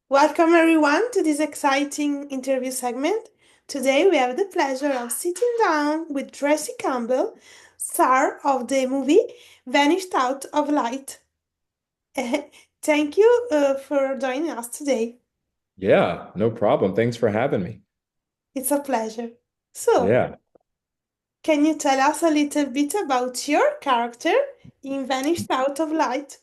Welcome everyone to this exciting interview segment. Today we have the pleasure of sitting down with Tracy Campbell, star of the movie Vanished Out of Light. Thank you for joining us today. Yeah, no problem. Thanks for having me. It's a pleasure. So, Yeah. can you tell us a little bit about your character in Vanished Out of Light?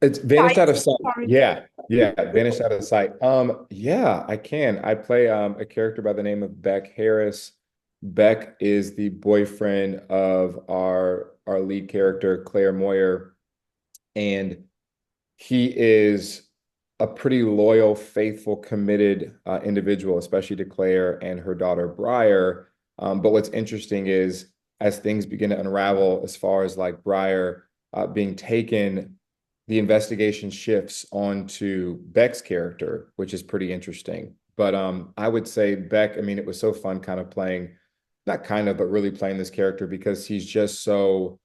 It's vanished Light, out of sight. sorry. Yeah. Yeah, vanished out of sight. Yeah, I can. I play a character by the name of Beck Harris. Beck is the boyfriend of our lead character, Claire Moyer, and he is a pretty loyal, faithful, committed individual, especially to Claire and her daughter Briar. But what's interesting is as things begin to unravel, as far as like Briar being taken, the investigation shifts onto Beck's character, which is pretty interesting. But I would say Beck, I mean, it was so fun kind of playing, not kind of, but really playing this character because he's so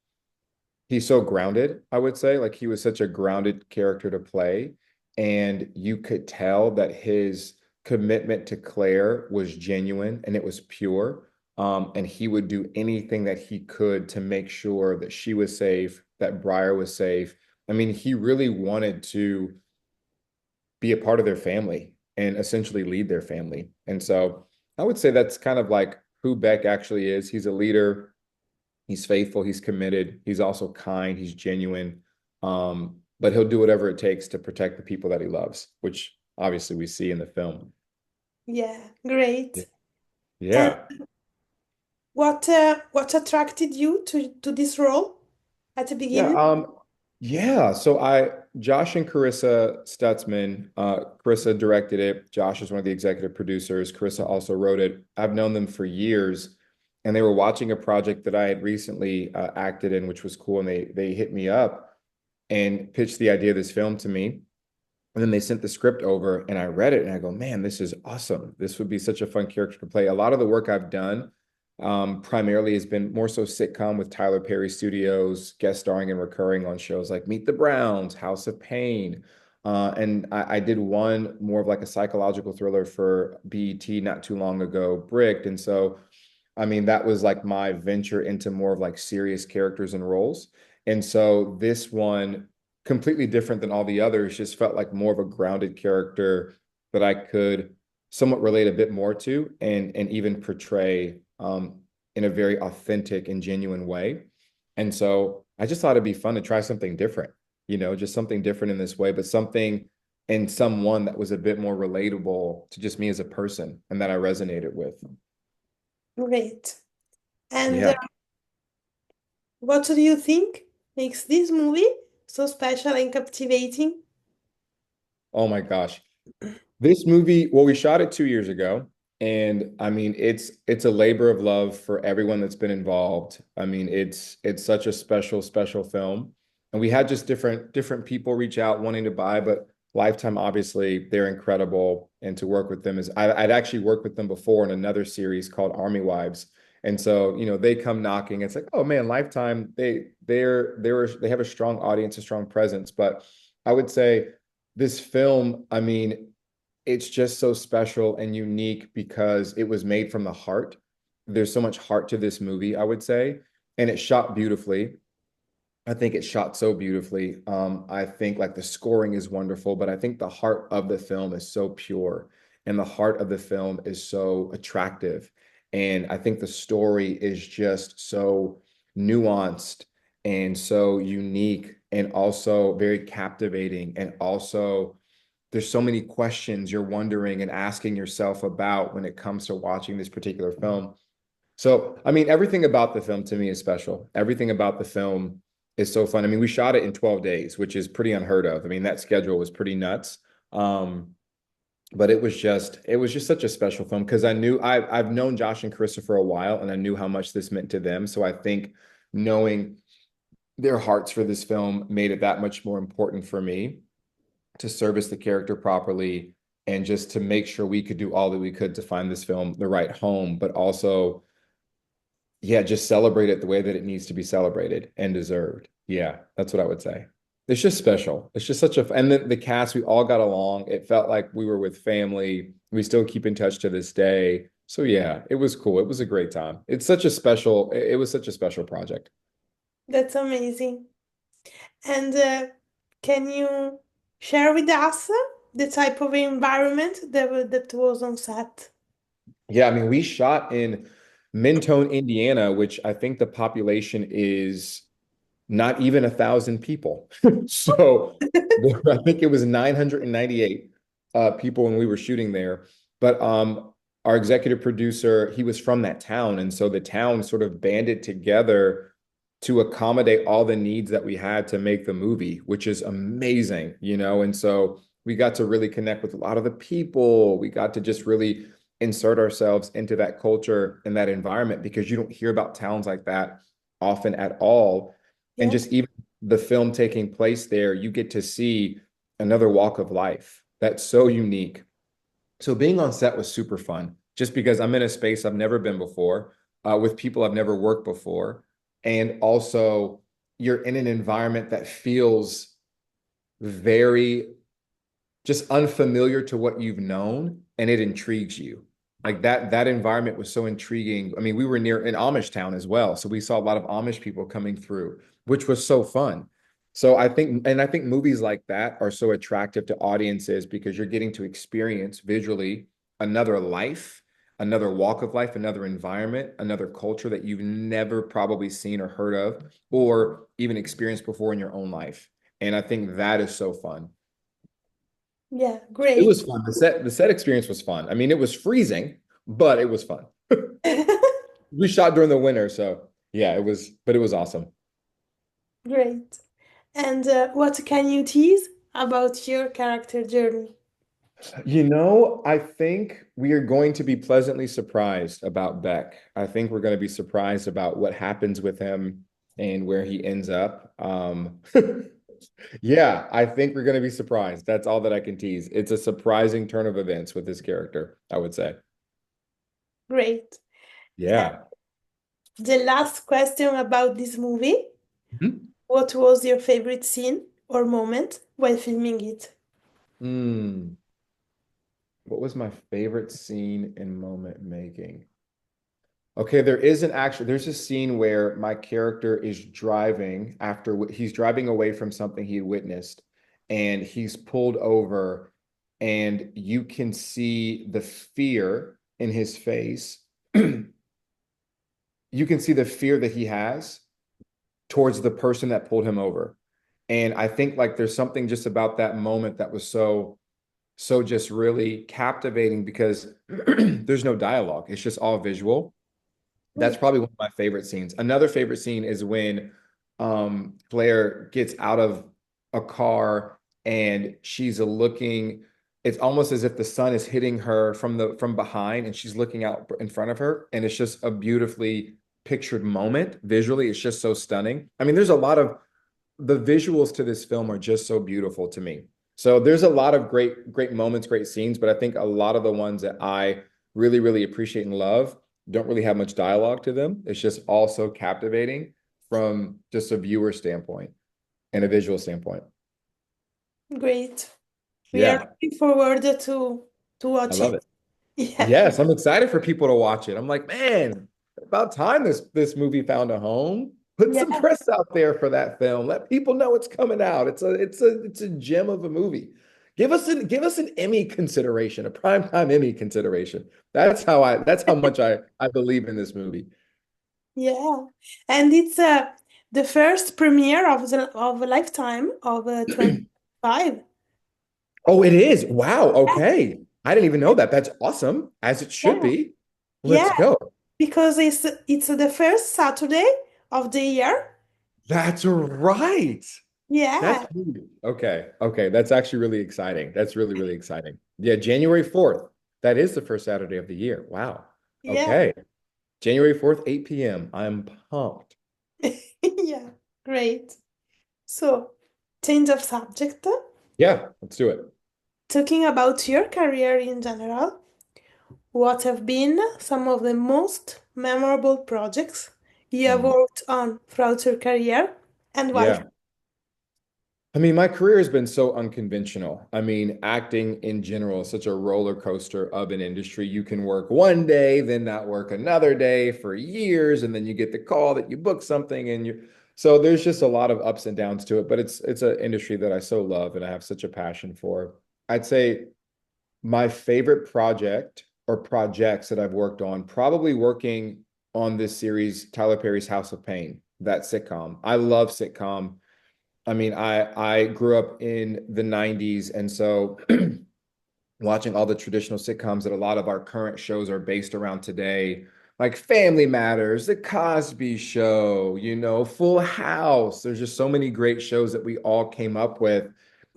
grounded, I would say. Like he was such a grounded character to play. And you could tell that his commitment to Claire was genuine and it was pure. And he would do anything that he could to make sure that she was safe, that Briar was safe. I mean, he really wanted to be a part of their family and essentially lead their family. And so I would say that's kind of like who Beck actually is. He's a leader. He's faithful, he's committed, he's also kind, he's genuine. But he'll do whatever it takes to protect the people that he loves, which obviously we see in the film. Yeah, great. And Yeah. what attracted you to this role at the Yeah. beginning? Yeah. Josh and Carissa Stutzman, Carissa directed it. Josh is one of the executive producers. Carissa also wrote it. I've known them for years, and they were watching a project that I had recently acted in, which was cool. And they hit me up and pitched the idea of this film to me. And then they sent the script over and I read it and I go, man, this is awesome. This would be such a fun character to play. A lot of the work I've done primarily has been more so sitcom with Tyler Perry Studios, guest starring and recurring on shows like Meet the Browns, House of Pain. And I did one more of like a psychological thriller for BET not too long ago, Bricked. And so I mean, that was like my venture into more of like serious characters and roles. And so this one, completely different than all the others, just felt like more of a grounded character that I could somewhat relate a bit more to and even portray in a very authentic and genuine way. And so I just thought it'd be fun to try something different, just something different in this way, but something and someone that was a bit more relatable to just me as a person and that I resonated with. Great. And Yeah. what do you think makes this movie so special and captivating? Oh my gosh. This movie, well, we shot it 2 years ago, and I mean, it's a labor of love for everyone that's been involved. I mean, it's such a special film, and we had just different people reach out wanting to buy, but Lifetime, obviously, they're incredible, and to work with them is I'd actually worked with them before in another series called Army Wives, and so they come knocking. It's like, oh man, Lifetime, they have a strong audience, a strong presence, but I would say this film, I mean it's just so special and unique because it was made from the heart. There's so much heart to this movie, I would say, and it shot beautifully. I think it shot so beautifully. I think like the scoring is wonderful, but I think the heart of the film is so pure and the heart of the film is so attractive. And I think the story is just so nuanced and so unique and also very captivating. And also, there's so many questions you're wondering and asking yourself about when it comes to watching this particular film. So, I mean, everything about the film to me is special. Everything about the film is so fun. I mean, we shot it in 12 days, which is pretty unheard of. I mean, that schedule was pretty nuts. But it was just such a special film because I've known Josh and Carissa for a while and I knew how much this meant to them. So I think knowing their hearts for this film made it that much more important for me to service the character properly and just to make sure we could do all that we could to find this film the right home, but also yeah, just celebrate it the way that it needs to be celebrated and deserved. Yeah, that's what I would say. It's just special. It's just such a, and the cast, we all got along. It felt like we were with family. We still keep in touch to this day. So yeah, it was cool. It was a great time. It's such a special, it was such a special project. That's amazing. And can you share with us the type of environment that was on set? Yeah, I mean, we shot in Mentone, Indiana, which I think the population is not even 1,000 people. So I think it was 998 people when we were shooting there. But our executive producer, he was from that town. And so the town sort of banded together to accommodate all the needs that we had to make the movie, which is amazing, you know? And so we got to really connect with a lot of the people. We got to just really insert ourselves into that culture and that environment because you don't hear about towns like that often at all. And Yeah, just even the film taking place there, you get to see another walk of life that's so unique. So being on set was super fun, just because I'm in a space I've never been before, with people I've never worked before, and also you're in an environment that feels very just unfamiliar to what you've known, and it intrigues you. Like that environment was so intriguing. I mean, we were near an Amish town as well, so we saw a lot of Amish people coming through, which was so fun. So I think movies like that are so attractive to audiences because you're getting to experience visually another life, another walk of life, another environment, another culture that you've never probably seen or heard of or even experienced before in your own life. And I think that is so fun. yeah, It great. was fun. The set experience was fun. I mean, it was freezing, but it was fun. We shot during the winter, so yeah, but it was awesome. Great. And what can you tease about your character journey? You know, I think we are going to be pleasantly surprised about Beck. I think we're going to be surprised about what happens with him and where he ends up. Yeah, I think we're going to be surprised. That's all that I can tease. It's a surprising turn of events with this character, I would say. Great. And Yeah. the last question about this movie, Mhm. what was your favorite scene or moment while filming it? Hmm. What was my favorite scene in moment making? Okay, there's a scene where my character is driving he's driving away from something he witnessed and he's pulled over and you can see the fear in his face. You can see the fear that he has towards the person that pulled him over. And I think like there's something just about that moment that was so just really captivating because there's no dialogue. It's just all visual. That's Yeah. probably one of my favorite scenes. Another favorite scene is when Claire gets out of a car and she's looking, it's almost as if the sun is hitting her from behind and she's looking out in front of her. And it's just a beautifully pictured moment. Visually, it's just so stunning. I mean, there's a lot of the visuals to this film are just so beautiful to me. So there's a lot of great moments, great scenes, but I think a lot of the ones that I really appreciate and love don't really have much dialogue to them. It's just also captivating from just a viewer standpoint and a visual standpoint. Great. We are Yeah, looking forward to I watch love it. it. Yeah. Yes, I'm excited for people to watch it. I'm like, man, about time this movie found a home. Put some Yeah. press out there for that film. Let people know it's coming out. It's a gem of a movie. Give us an Emmy consideration, a primetime Emmy consideration. That's how much I believe in this movie. Yeah. And it's the first premiere of a lifetime of 25. Oh, it is. Wow. Okay. I didn't even know that. That's awesome, as it should Yeah. be. Let's Yeah. go. Because it's the first Saturday of the year. That's right. That's Yeah. huge. Okay. Okay. That's actually really exciting. That's really exciting. Yeah, January 4th. That is the first Saturday of the year. Wow. Yeah. Okay. January 4th, 8 p.m. I'm pumped. Yeah. Great. So, change of subject. Yeah, let's do it. Talking about your career in general, what have been some of the most memorable projects you have Mm. worked on throughout your career and why? Yeah. I mean, my career has been so unconventional. I mean, acting in general is such a roller coaster of an industry. You can work one day, then not work another day for years, and then you get the call that you booked something and you so there's just a lot of ups and downs to it, but it's an industry that I so love and I have such a passion for. I'd say my favorite project or projects that I've worked on, probably working on this series, Tyler Perry's House of Pain, that sitcom. I love sitcom. I mean, I grew up in the 90s, and so watching all the traditional sitcoms that a lot of our current shows are based around today, like Family Matters, The Cosby Show, Full House. There's just so many great shows that we all came up with.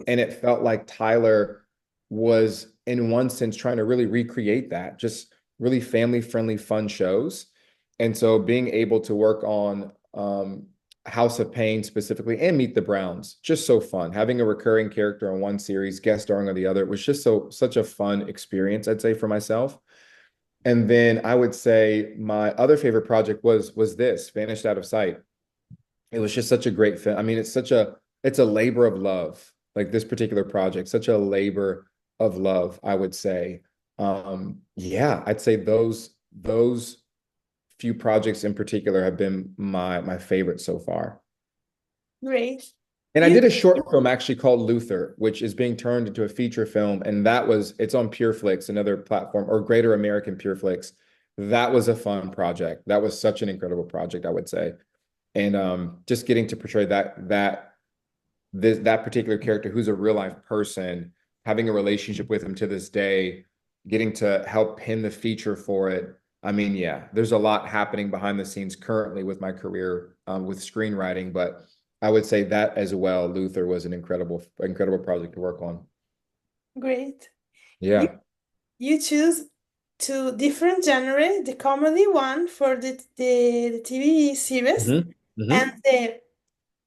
And it felt like Tyler was, in one sense, trying to really recreate that, just really family friendly, fun shows. And so being able to work on House of Pain specifically and Meet the Browns. Just so fun. Having a recurring character on one series, guest starring on the other, was just such a fun experience, I'd say, for myself. And then I would say my other favorite project was this, Vanished Out of Sight. It was just such a great film. I mean, it's a labor of love, like this particular project, such a labor of love, I would say. Yeah, I'd say those few projects in particular have been my favorite so far. Great. And I You did a short film actually called Luther, which is being turned into a feature film, and it's on PureFlix, another platform, or Greater American PureFlix. That was a fun project. That was such an incredible project, I would say. And just getting to portray that particular character who's a real life person, having a relationship with him to this day, getting to help pin the feature for it. I mean, yeah, there's a lot happening behind the scenes currently with my career with screenwriting, but I would say that as well. Luther was an incredible project to work on. great. You Yeah. you choose two different genre, the comedy one for the TV series Hmm. and Hmm. the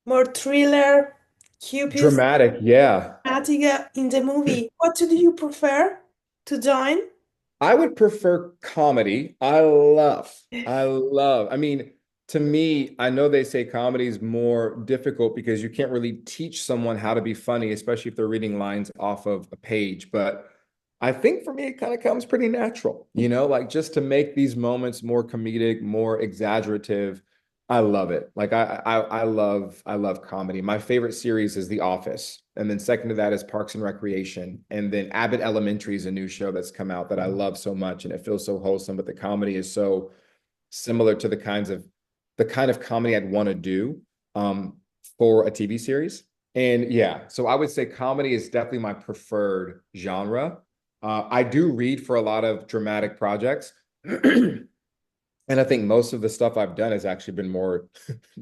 more thriller, cupid, Dramatic, yeah. dramatic in the movie. What do you prefer to join? I would prefer comedy. I mean, to me, I know they say comedy is more difficult because you can't really teach someone how to be funny, especially if they're reading lines off of a page. But I think for me, it kind of comes pretty natural, like just to make these moments more comedic, more exaggerative. I love it. Like I love comedy. My favorite series is The Office, and then second to that is Parks and Recreation, and then Abbott Elementary is a new show that's come out that I love so much, and it feels so wholesome. But the comedy is so similar to the kind of comedy I'd want to do for a TV series. And yeah, so I would say comedy is definitely my preferred genre. I do read for a lot of dramatic projects. And I think most of the stuff I've done has actually been more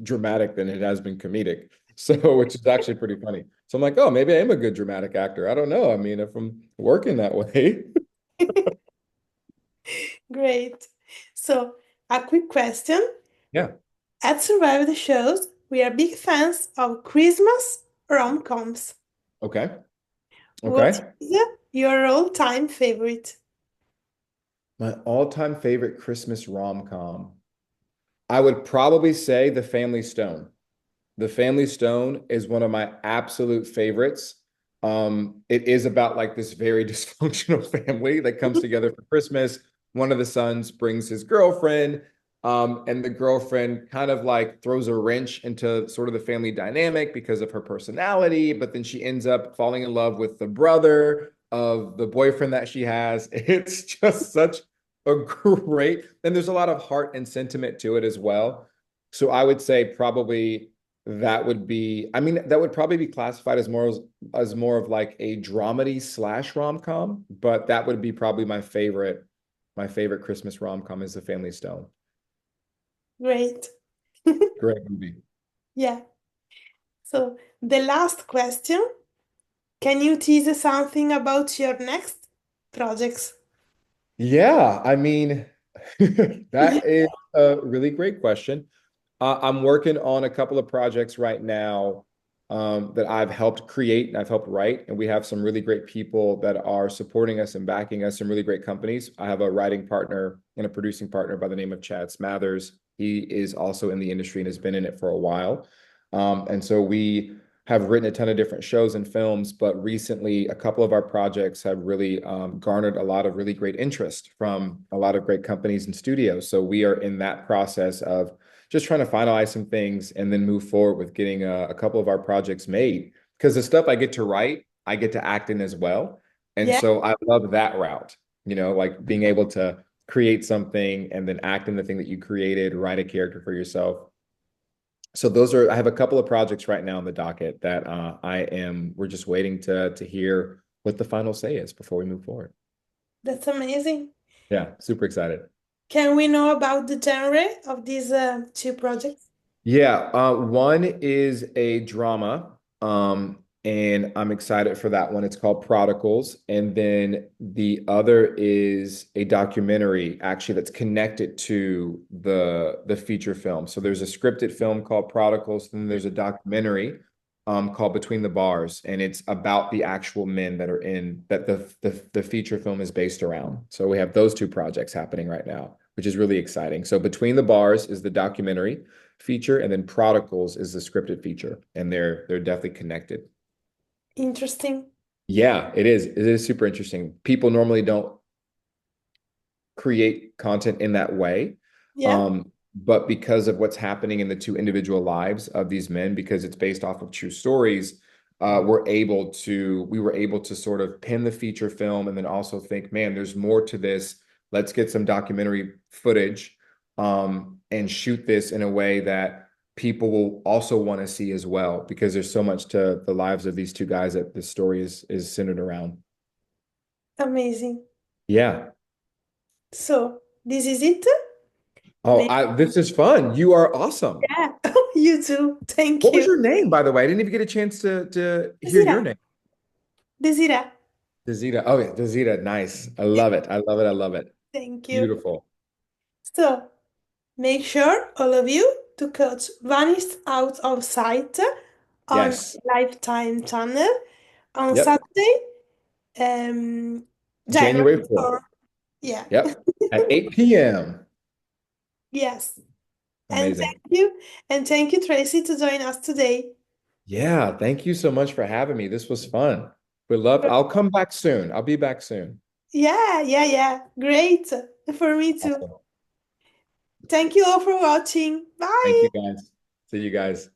dramatic than it has been comedic. So, which is actually pretty funny. So I'm like, oh, maybe I am a good dramatic actor. I don't know. I mean, if I'm working that way. Great. So, a quick question. Yeah. At Survivor Shows, we are big fans of Christmas rom-coms. Okay. What Okay. is your all-time favorite? My all-time favorite Christmas rom-com. I would probably say The Family Stone. The Family Stone is one of my absolute favorites. It is about like this very dysfunctional family that comes together for Christmas. One of the sons brings his girlfriend, and the girlfriend kind of like throws a wrench into sort of the family dynamic because of her personality, but then she ends up falling in love with the brother of the boyfriend that she has. It's just such a great, and there's a lot of heart and sentiment to it as well. So I would say probably I mean, that would probably be classified as more of like a dramedy slash rom-com, but that would be probably my favorite Christmas rom-com is The Family Stone. Great. Great movie. Yeah. So, the last question. Can you tease us something about your next projects? Yeah, I mean, that is a really great question. I'm working on a couple of projects right now that I've helped create and I've helped write, and we have some really great people that are supporting us and backing us, some really great companies. I have a writing partner and a producing partner by the name of Chad Smathers. He is also in the industry and has been in it for a while. And so have written a ton of different shows and films, but recently a couple of our projects have really garnered a lot of really great interest from a lot of great companies and studios. So we are in that process of just trying to finalize some things and then move forward with getting a couple of our projects made. Because the stuff I get to write, I get to act in as well. And Yeah, so I love that route, like being able to create something and then act in the thing that you created, write a character for yourself. So I have a couple of projects right now on the docket that we're just waiting to hear what the final say is before we move forward. that's amazing. Yeah, super excited. Can we know about the genre of these two projects? Yeah, one is a drama, and I'm excited for that one. It's called Prodigals, and then the other is a documentary, actually, that's connected to the feature film. So there's a scripted film called Prodigals, and then there's a documentary, called Between the Bars, and it's about the actual men that are in that the feature film is based around. So we have those two projects happening right now, which is really exciting. So Between the Bars is the documentary feature, and then Prodigals is the scripted feature, and they're definitely connected. Interesting. Yeah, it is. It is super interesting. People normally don't create content in that way. Yeah, But because of what's happening in the two individual lives of these men, because it's based off of true stories, we were able to sort of pin the feature film and then also think, man, there's more to this. Let's get some documentary footage, and shoot this in a way that people will also want to see as well, because there's so much to the lives of these two guys that the story is centered around. amazing. Yeah. So this is it. Oh, Maybe. this is fun. You are awesome. Yeah, you too. Thank What was you. your name, by the way? I didn't even get a chance to hear Desira, your name. Desira. Dazita. Oh, yeah, Dazita. Nice. I love it. I love it. I love it. Thank you. Beautiful. So make sure, all of you, to catch Vanished Out of Sight on Yes. Lifetime channel on Yep. Saturday, um, January January 4th. 4th. Yeah, Yep. At 8 p.m. yes. And Amazing. thank you. And thank you, Tracy, to join us today. Yeah. Thank you so much for having me. This was fun. I'll come back soon. I'll be back soon. Yeah, yeah, yeah. Great. For me too. Awesome. Thank you all for watching. Thank Bye. you guys. See you guys.